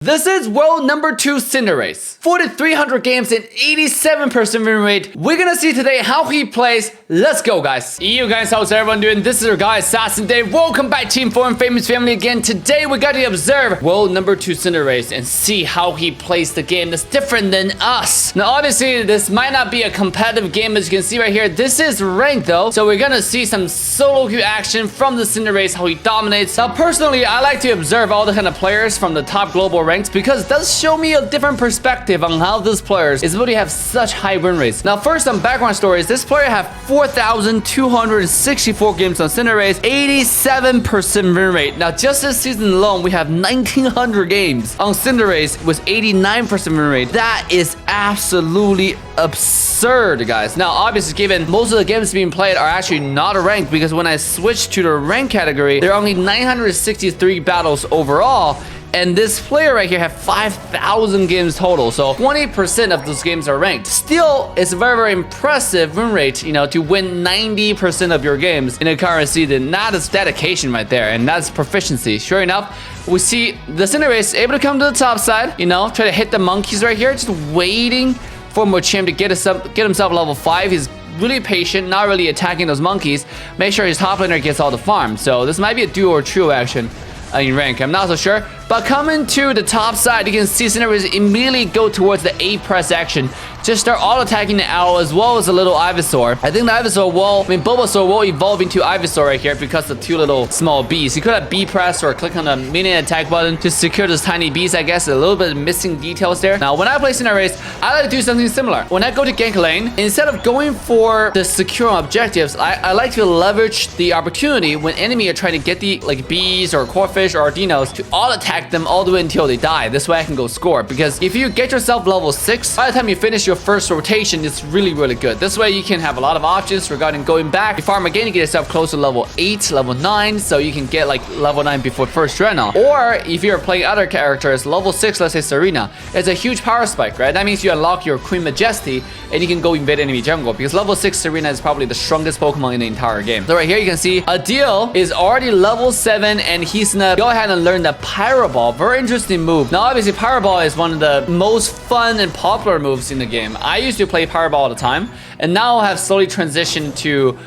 This is world number 2 Cinderace. 4,300 games and 87% win rate. We're gonna see today how he plays. Let's go, guys. You guys, how's everyone doing? This is your guy, Assassin Dave. Welcome back, Team 4 and Famous Family again. Today, we got to observe world number 2 Cinderace and see how he plays the game that's different than us. Now, obviously, this might not be a competitive game, as you can see right here. This is ranked, though. So we're gonna see some solo queue action from the Cinderace, how he dominates. Now, personally, I like to observe all the kind of players from the top global ranks because it does show me a different perspective on how this player is able to have such high win rates. Now, first, some background stories. This player had 4,264 games on Cinderace, 87% win rate. Now, just this season alone, we have 1,900 games on Cinderace with 89% win rate. That is absolutely absurd, guys. Now, obviously, given most of the games being played are actually not ranked, because when I switched to the rank category, there are only 963 battles overall. And this player right here have 5,000 games total, so 20% of those games are ranked. Still, it's a very, very impressive win rate, you know, to win 90% of your games in a current season. That's dedication right there, and that's proficiency. Sure enough, we see the Cinderace able to come to the top side, you know, try to hit the monkeys right here, just waiting for Machamp to get himself level 5. He's really patient, not really attacking those monkeys. Make sure his top laner gets all the farm. So this might be a duo or trio action in rank. I'm not so sure. But coming to the top side, you can see Cinderace immediately go towards the A press action. Just start all attacking the owl as well as a little Ivysaur. I think the Ivysaur will, Bulbasaur will evolve into Ivysaur right here because of the two little small bees. You could have B press or click on the minion attack button to secure those tiny bees, I guess. A little bit of missing details there. Now, when I play Cinderace, I like to do something similar. When I go to gank lane, instead of going for the secure objectives, I like to leverage the opportunity when enemy are trying to get the bees or corfish or Ardinos to all attack them all the way until they die. This way I can go score, because if you get yourself level 6, by the time you finish your first rotation, it's really, really good. This way you can have a lot of options regarding going back. You farm again, you get yourself close to level 8, level 9, so you can get like level 9 before first Dreadnought. Or if you're playing other characters, level 6, let's say Serena, it's a huge power spike, right? That means you unlock your Queen Majesty and you can go invade enemy jungle, because level 6 Serena is probably the strongest Pokemon in the entire game. So right here you can see Adil is already level 7 and he's gonna go ahead and learn the Pyro Ball. Very interesting move. Now, obviously, Pyro Ball is one of the most fun and popular moves in the game. I used to play Pyro Ball all the time, and now I have slowly transitioned to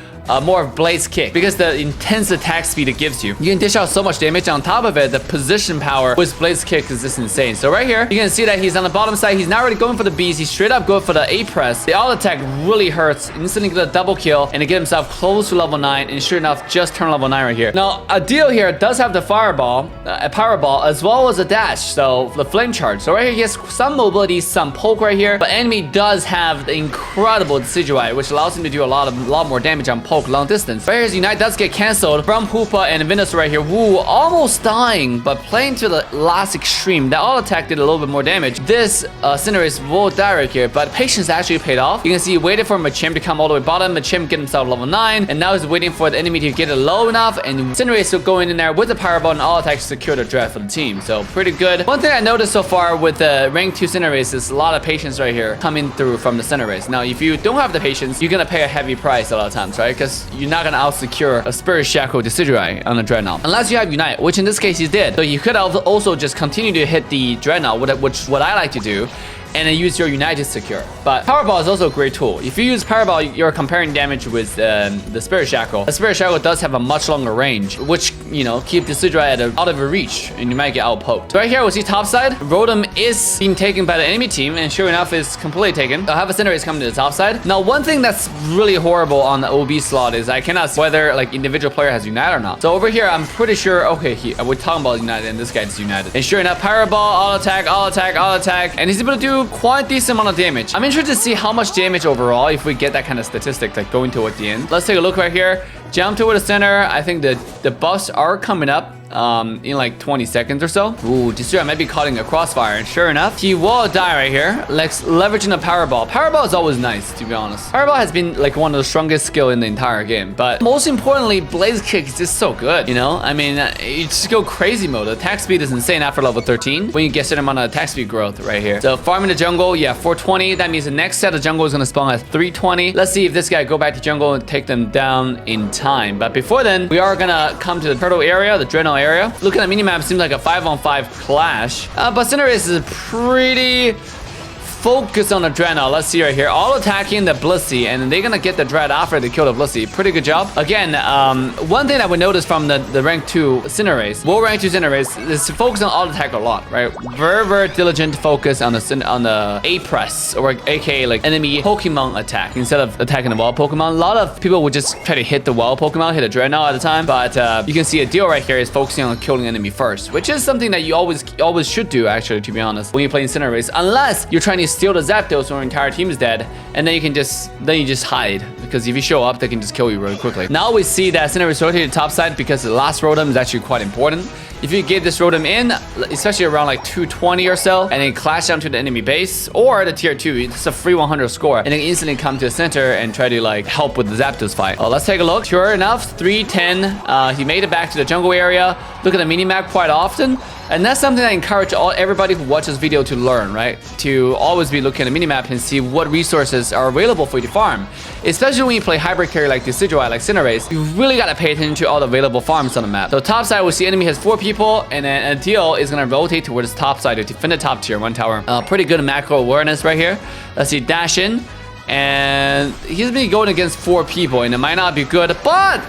more of Blaze Kick, because the intense attack speed it gives you. You can dish out so much damage. On top of it, the position power with Blaze Kick is just insane. So right here, you can see that he's on the bottom side. He's not really going for the bees. He's straight up going for the A press. The all attack really hurts. Instantly get a double kill and to get himself close to level 9. And sure enough, just turn level 9 right here. Now, Adil here does have the Fireball, a Power Ball, as well as a dash. So the Flame Charge. So right here, he has some mobility, some poke right here. But enemy does have the incredible Decidueye, which allows him to do a lot more damage on poke long distance. Right here's Unite does get cancelled from Hoopa and Venusaur right here. Woo, almost dying, but playing to the last extreme. That all attack did a little bit more damage. This Cinderace will die right here, but patience actually paid off. You can see he waited for Machamp to come all the way bottom. Machamp get himself level 9, and now he's waiting for the enemy to get it low enough, and Cinderace still going in there with the Power Ball and all attacks to secure the draft for the team. So pretty good. One thing I noticed so far with the rank 2 Cinderace is a lot of patience right here coming through from the Cinderace. Now, if you don't have the patience, you're gonna pay a heavy price a lot of times, right? Because you're not gonna out-secure a Spirit Shackle Decidueye on a Dreadnought. Unless you have Unite, which in this case he did. So you could also just continue to hit the Dreadnought, which what I like to do, and then use your Unite to secure. But Power Ball is also a great tool. If you use Power Ball, you're comparing damage with the Spirit Shackle. The Spirit Shackle does have a much longer range, which, you know, keep the Decidueye out of your reach, and you might get outpoked. So right here, we see top side. Rotom is being taken by the enemy team, and sure enough, it's completely taken. I have a Cinderace coming to the top side. Now, one thing that's really horrible on the OB slot is I cannot see whether like individual player has Unite or not. So over here, I'm pretty sure, okay, we're talking about United, and this guy is United. And sure enough, Power Ball, all attack, all attack, all attack, and he's able to do quite a decent amount of damage. I'm interested to see how much damage overall if we get that kind of statistic, like going toward the end. Let's take a look right here. Jump toward the center. I think the buffs are coming up in like 20 seconds or so. Ooh, Decidueye might be caught in a crossfire, and sure enough, he will die right here. Let's leveraging the Power Ball. Power Ball is always nice, to be honest. Power Ball has been like one of the strongest skill in the entire game, but most importantly, Blaze Kick is just so good, you know? I mean, you just go crazy mode. The attack speed is insane after level 13 when you get a certain amount of attack speed growth right here. So farming the jungle, yeah, 420. That means the next set of jungle is gonna spawn at 320. Let's see if this guy go back to jungle and take them down in time. But before then, we are gonna come to the turtle area, the Dreadnought area. Looking at the minimap, seems like a 5-on-5 clash. But Cinderace is pretty focused on the Dreadnought. Let's see right here. All attacking the Blissey, and they're gonna get the Dread after they kill the Blissey. Pretty good job. Again, one thing that we noticed from the rank 2 Cinderace, low rank 2 Cinderace, is to focus on auto attack a lot, right? Very diligent focus on the A press, or aka like enemy Pokemon attack instead of attacking the wild Pokemon. A lot of people would just try to hit the wild Pokemon, hit a Dreadnought at a time, but you can see a deal right here is focusing on killing enemy first, which is something that you always should do, actually, to be honest, when you're playing Cinderace, unless you're trying to steal the Zapdos when your entire team is dead, and then you just hide, because if you show up, they can just kill you really quickly. Now we see that Cinderace rotated top side because the last Rotom is actually quite important. If you get this Rotom in, especially around like 220 or so, and then clash down to the enemy base or the tier 2, it's a free 100 score, and then instantly come to the center and try to like help with the Zapdos fight. Let's take a look. Sure enough, 310. He made it back to the jungle area. Look at the minimap quite often. And that's something I encourage everybody who watches this video to learn, right? To always be looking at the minimap and see what resources are available for you to farm. Especially when you play hybrid carry like Decidueye, like Cinderace, you really gotta pay attention to all the available farms on the map. So top side, we see enemy has 4 people, and then Adil is gonna rotate towards top side to defend the top tier 1 tower. Pretty good macro awareness right here. Let's see, dash in, and he's been going against 4 people, and it might not be good, but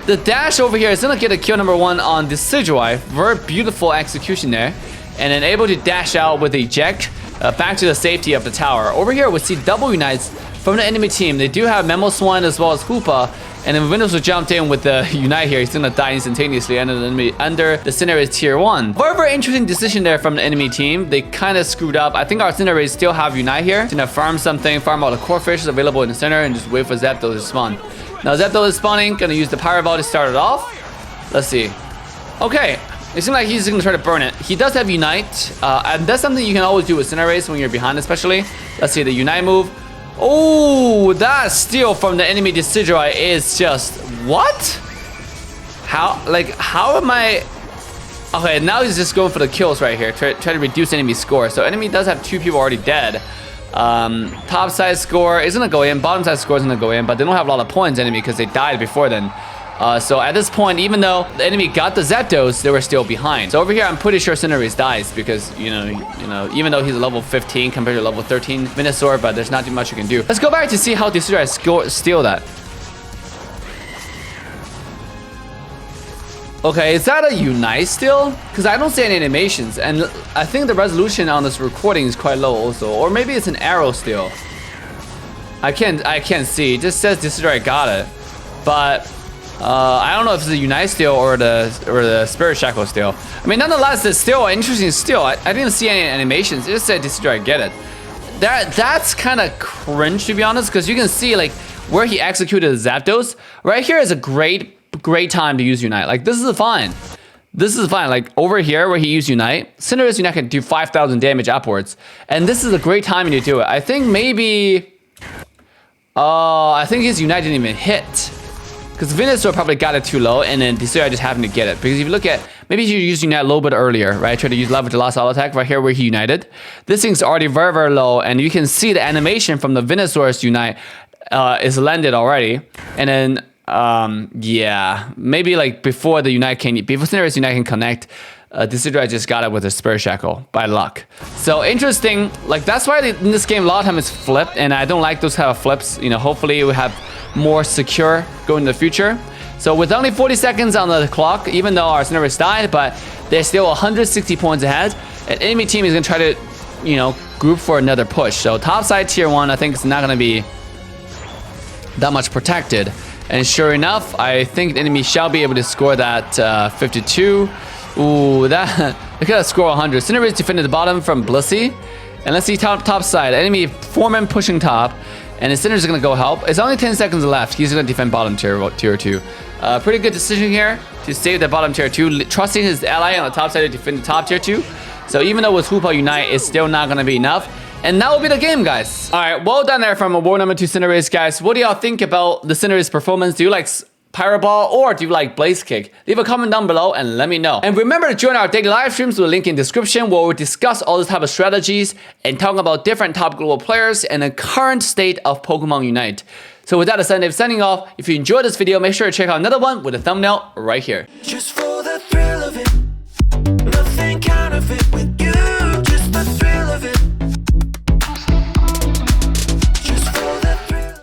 the dash over here is gonna get a kill number 1 on Decidueye. Very beautiful execution there. And then able to dash out with eject back to the safety of the tower. Over here we see double unites from the enemy team. They do have Mamoswine as well as Hoopa. And then Windows jumped in with the unite here. He's gonna die instantaneously under the Cinderace tier 1. Very interesting decision there from the enemy team. They kind of screwed up. I think our Cinderace still have unite here. Gonna farm something, farm all the core fishes available in the center, and just wait for Zapdos to spawn. Now Zapdos is spawning, gonna use the Power Ball to start it off. Let's see. Okay, it seems like he's gonna try to burn it. He does have Unite, and that's something you can always do with Cinderace when you're behind especially. Let's see the Unite move. Oh, that steal from the enemy Decidueye is just, what? How am I? Okay, now he's just going for the kills right here. Try to reduce enemy score. So enemy does have 2 people already dead. Top side score is gonna go in, bottom side score is gonna go in, but they don't have a lot of points enemy because they died before then. So at this point, even though the enemy got the Zapdos, they were still behind. So over here, I'm pretty sure Cinderace dies because you know, even though he's a level 15 compared to level 13 Venusaur, but there's not too much you can do. Let's go back to see how Decidueye steal that. Okay, is that a Unite still? Because I don't see any animations, and I think the resolution on this recording is quite low also, or maybe it's an arrow still. I can't see. It just says Decidueye got it, but I don't know if it's a Unite steal or the Spirit Shackle steal. I mean, nonetheless, it's still an interesting steal. I didn't see any animations. It just said Decidueye get it. That's kind of cringe, to be honest, because you can see like where he executed the Zapdos. Right here is a great time to use Unite. Like this is fine. This is fine. Like over here where he used Unite, Cinderace Unite can do 5,000 damage upwards, and this is a great timing to do it. I think maybe, I think his Unite didn't even hit. Because Venusaur probably got it too low, and then Decidueye just happened to get it. Because if you look at, maybe you used Unite a little bit earlier, right? Try to use leverage the last auto attack right here where he united. This thing's already very low, and you can see the animation from the Venusaur's Unite is landed already. And then, yeah, maybe like before Cinderace Unite can connect, Decidueye just got it with a Spirit Shackle by luck. So interesting. Like that's why in this game a lot of time it's flipped, and I don't like those kind of flips. You know, hopefully we have more secure going in the future. So with only 40 seconds on the clock, even though our Cinderace died, but they're still 160 points ahead. And enemy team is gonna try to, you know, group for another push. So top side tier 1, I think it's not gonna be that much protected. And sure enough, I think the enemy shall be able to score that 52. Ooh, that they could have scored 100. Cinderace defended the bottom from Blissey. And let's see top side. Enemy 4-man pushing top. And the Cinderace is going to go help. It's only 10 seconds left. He's going to defend bottom tier 2. Pretty good decision here to save the bottom tier 2. Trusting his ally on the top side to defend the top tier 2. So even though with Hoopa Unite, it's still not going to be enough. And that will be the game, guys. All right, well done there from award number 2 Cinderace, guys. What do y'all think about the Cinderace performance? Do you like Pyro Ball or do you like Blaze Kick? Leave a comment down below and let me know. And remember to join our daily live streams with a link in the description where we discuss all this type of strategies and talk about different top global players and the current state of Pokemon Unite. So with that aside, I'm signing off. If you enjoyed this video, make sure to check out another one with a thumbnail right here. Just for the thrill of it. fit with